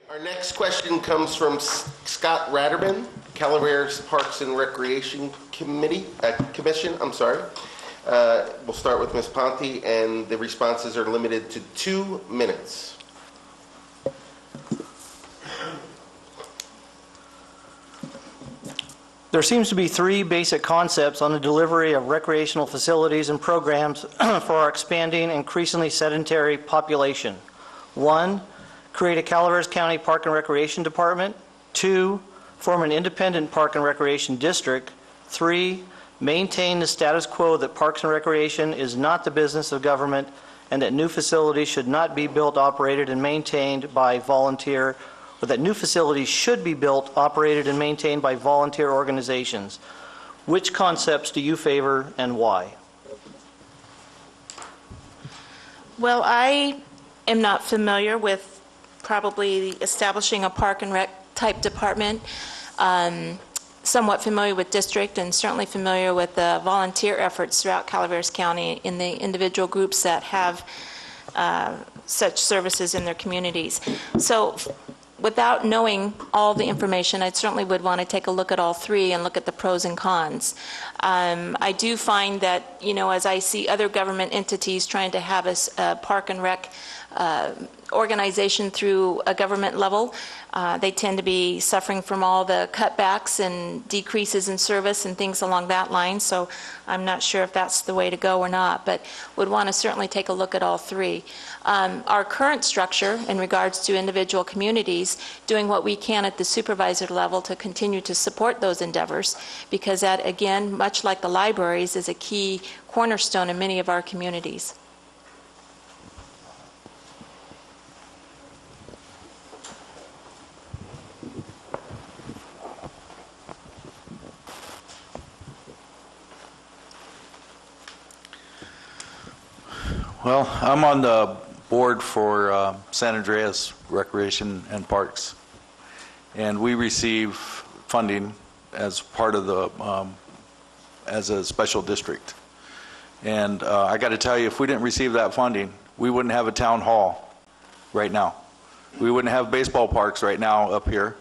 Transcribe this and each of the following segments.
Our next question comes from Scott Ratterman, Calaveras Parks and Recreation Commission. We'll start with Ms. Ponte, and the responses are limited to 2 minutes. There seems to be 3 basic concepts on the delivery of recreational facilities and programs for our expanding, increasingly sedentary population. 1, create a Calaveras County Park and Recreation Department. 2, form an independent Park and Recreation District. 3, maintain the status quo that Parks and Recreation is not the business of government and that new facilities should not be built, operated, and maintained by volunteer, or that new facilities should be built, operated, and maintained by volunteer organizations. Which concepts do you favor and why? Well, I am not familiar with probably establishing a park and rec type department. Somewhat familiar with district and certainly familiar with the volunteer efforts throughout Calaveras County in the individual groups that have such services in their communities. So without knowing all the information, I certainly would want to take a look at all 3 and look at the pros and cons. I do find that, you know, as I see other government entities trying to have a park and rec organization through a government level, they tend to be suffering from all the cutbacks and decreases in service and things along that line. So I'm not sure if that's the way to go or not, but would want to certainly take a look at all 3. Our current structure in regards to individual communities, doing what we can at the supervisor level to continue to support those endeavors, because that, again, much like the libraries, is a key cornerstone in many of our communities. Well, I'm on the board for San Andreas Recreation and Parks, and we receive funding as part of the as a special district. And I got to tell you, if we didn't receive that funding, we wouldn't have a town hall right now. We wouldn't have baseball parks right now up here.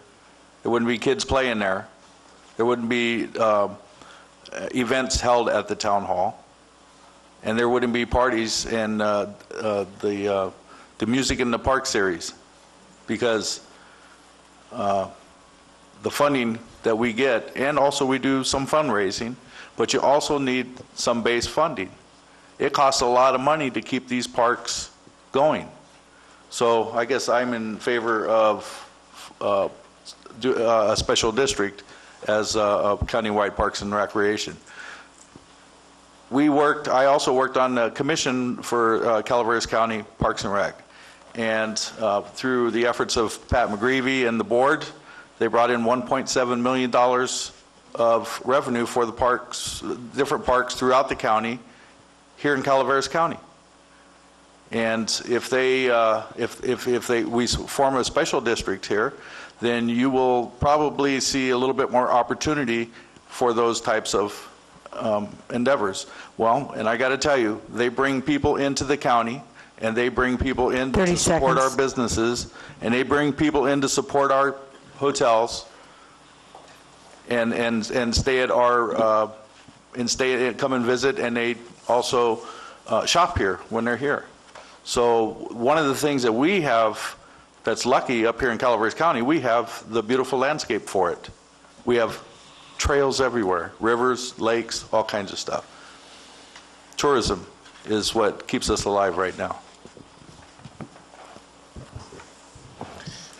There wouldn't be kids playing there. There wouldn't be events held at the town hall. And there wouldn't be parties and the Music in the Park series, because the funding that we get, and also we do some fundraising, but you also need some base funding. It costs a lot of money to keep these parks going. So I guess I'm in favor of a special district as a countywide Parks and Recreation. I also worked on the commission for Calaveras County Parks and Rec. And through the efforts of Pat McGreevy and the board, they brought in $1.7 million of revenue for the parks, different parks throughout the county, here in Calaveras County. And if we form a special district here, then you will probably see a little bit more opportunity for those types of endeavors. Well, and I got to tell you, they bring people into the county, and they bring people in to support our businesses, and they bring people in to support our hotels, and stay at our come and visit, and they also shop here when they're here. So one of the things that we have that's lucky up here in Calaveras County, we have the beautiful landscape for it. We have trails everywhere, rivers, lakes, all kinds of stuff. Tourism is what keeps us alive right now.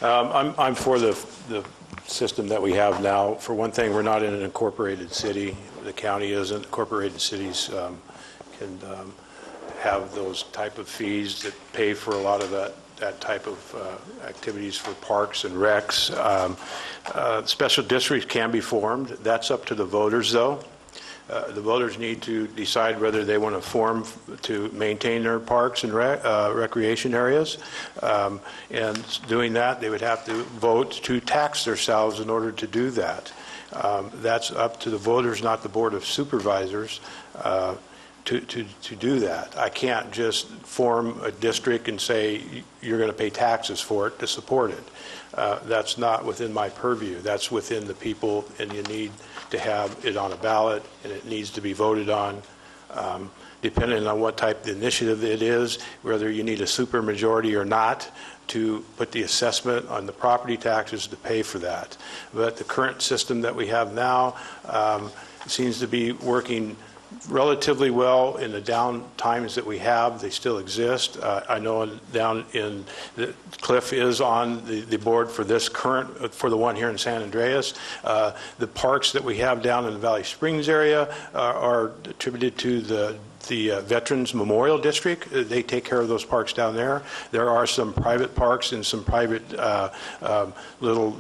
I'm for the system that we have now. For one thing, we're not in an incorporated city. The county isn't. Incorporated cities can have those type of fees that pay for a lot of that type of activities for parks and recs. Special districts can be formed. That's up to the voters, though. The voters need to decide whether they want to form to maintain their parks and recreation areas. And doing that, they would have to vote to tax themselves in order to do that. That's up to the voters, not the Board of Supervisors. to do that. I can't just form a district and say you're going to pay taxes for it to support it. That's not within my purview. That's within the people, and you need to have it on a ballot, and it needs to be voted on. Depending on what type of initiative it is, whether you need a supermajority or not to put the assessment on the property taxes to pay for that. But the current system that we have now seems to be working relatively well in the down times that we have. They still exist. I know down in Cliff is on the board for this current, for the one here in San Andreas. The parks that we have down in the Valley Springs area are attributed to the Veterans Memorial District. They take care of those parks down there. There are some private parks and some private little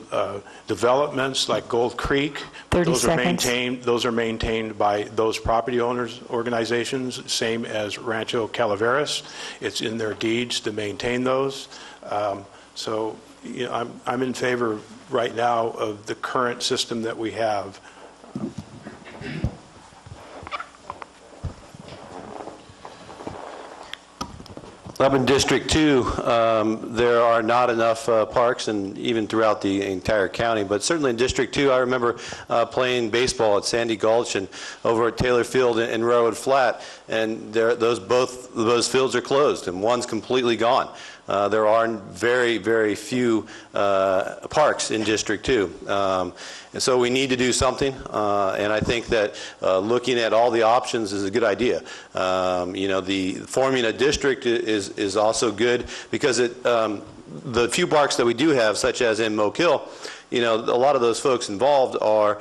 developments like Gold Creek. 30 those seconds. Those are maintained by those property owners organizations, same as Rancho Calaveras. It's in their deeds to maintain those. So you know, I'm in favor right now of the current system that we have. Up in District 2, there are not enough parks, and even throughout the entire county, but certainly in District 2, I remember playing baseball at Sandy Gulch and over at Taylor Field in Railroad Flat, and both those fields are closed, and one's completely gone. There are very, very few parks in District 2. And so we need to do something, and I think that looking at all the options is a good idea. You know, the forming a district is also good because the few parks that we do have, such as in Moke Hill, you know, a lot of those folks involved are,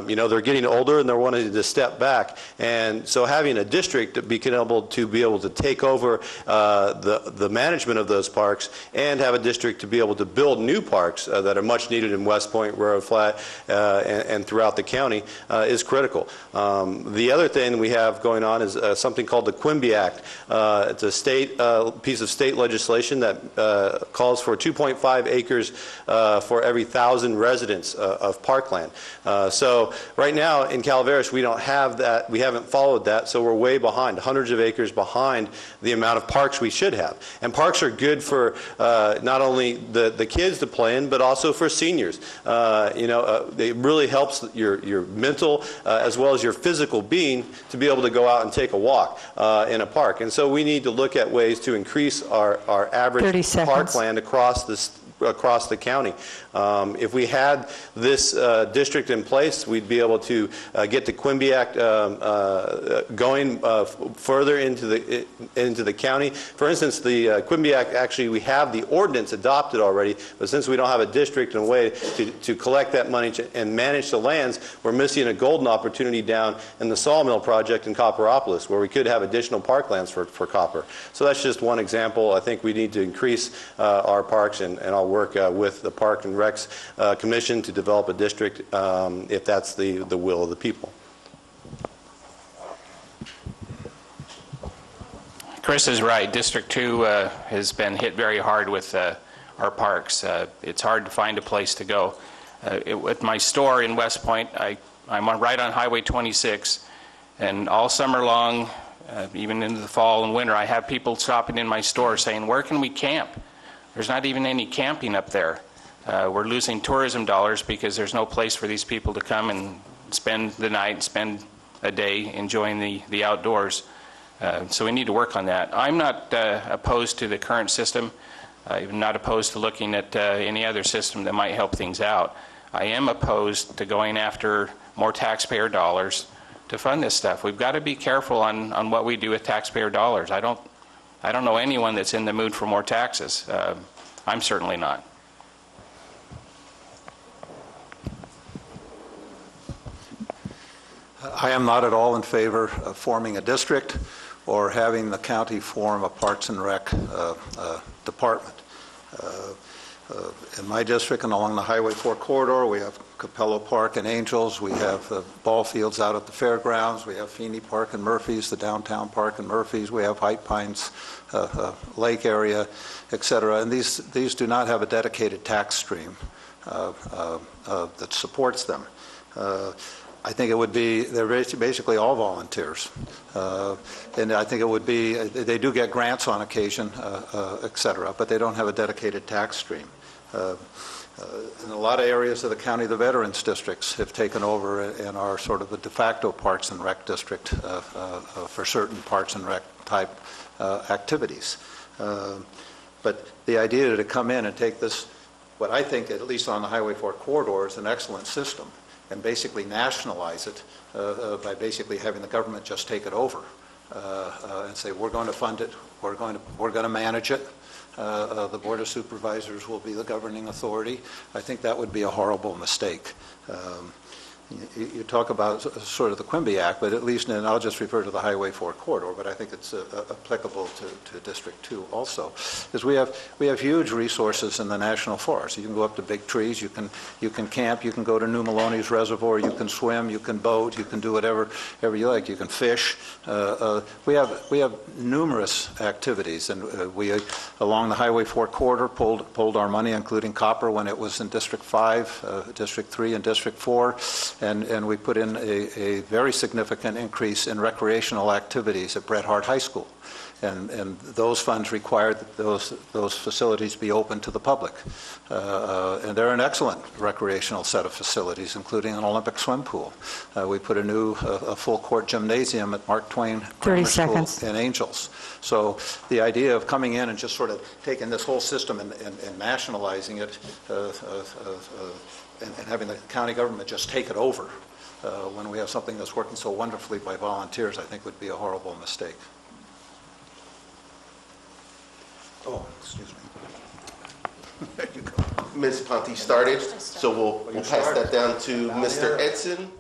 you know, they're getting older and they're wanting to step back. And so having a district to be able to take over the management of those parks and have a district to be able to build new parks that are much needed in West Point, Railroad Flat, and throughout the county is critical. The other thing we have going on is something called the Quimby Act. It's a state piece of state legislation that calls for 2.5 acres for every 1,000 residents of parkland. So right now in Calaveras we don't have that, we haven't followed that, so we're way behind, hundreds of acres behind the amount of parks we should have. And parks are good for not only the kids to play in, but also for seniors. You know, it really helps your mental as well as your physical being to be able to go out and take a walk in a park. And so we need to look at ways to increase our average parkland across the county. If we had this district in place, we'd be able to get the Quimby Act going further into the county. For instance, the Quimby Act, actually we have the ordinance adopted already, but since we don't have a district and a way to collect that money and manage the lands, we're missing a golden opportunity down in the Sawmill project in Copperopolis, where we could have additional parklands for copper. So that's just one example. I think we need to increase our parks, and I'll work with the Park and Recs Commission to develop a district if that's the will of the people. Chris is right. District 2 has been hit very hard with our parks. It's hard to find a place to go. At my store in West Point, I'm right on Highway 26, and all summer long, even into the fall and winter, I have people stopping in my store saying, where can we camp? There's not even any camping up there. We're losing tourism dollars because there's no place for these people to come and spend the night, spend a day enjoying the outdoors. So we need to work on that. I'm not opposed to the current system. I'm not opposed to looking at any other system that might help things out. I am opposed to going after more taxpayer dollars to fund this stuff. We've got to be careful on what we do with taxpayer dollars. I don't know anyone that's in the mood for more taxes. I'm certainly not. I am not at all in favor of forming a district or having the county form a Parks and Rec department. In my district and along the Highway 4 corridor, we have Capello Park and Angels. We have the ball fields out at the fairgrounds. We have Feeney Park and Murphy's, the downtown park and Murphy's. We have White Pines Lake area, et cetera. And these do not have a dedicated tax stream that supports them. I think it would be, they're basically all volunteers. And I think it would be, they do get grants on occasion, et cetera, but they don't have a dedicated tax stream. In a lot of areas of the county, the veterans districts have taken over and are sort of a de facto Parks and Rec district for certain Parks and Rec type activities. But the idea to come in and take this, what I think, at least on the Highway 4 corridor, is an excellent system, and basically nationalize it by basically having the government just take it over and say, we're going to fund it, we're going to manage it. The Board of Supervisors will be the governing authority. I think that would be a horrible mistake. You talk about sort of the Quimby Act, but at least, and I'll just refer to the Highway 4 corridor, but I think it's applicable to District 2 also, is we have huge resources in the National Forest. You can go up to big trees, you can camp, you can go to New Maloney's Reservoir, you can swim, you can boat, you can do whatever you like, you can fish. We have numerous activities, and we, along the Highway 4 corridor, pulled our money, including copper when it was in District 5, District 3, and District 4. And we put in a very significant increase in recreational activities at Bret Harte High School. And those funds required that those facilities be open to the public. And they're an excellent recreational set of facilities, including an Olympic swim pool. We put a new full-court gymnasium at Mark Twain Grammar School in Angels. So the idea of coming in and just sort of taking this whole system and nationalizing it and having the county government just take it over when we have something that's working so wonderfully by volunteers, I think would be a horrible mistake. Oh, excuse me. There you go. Ms. Ponte started, so we'll pass that down to Mr. Edson.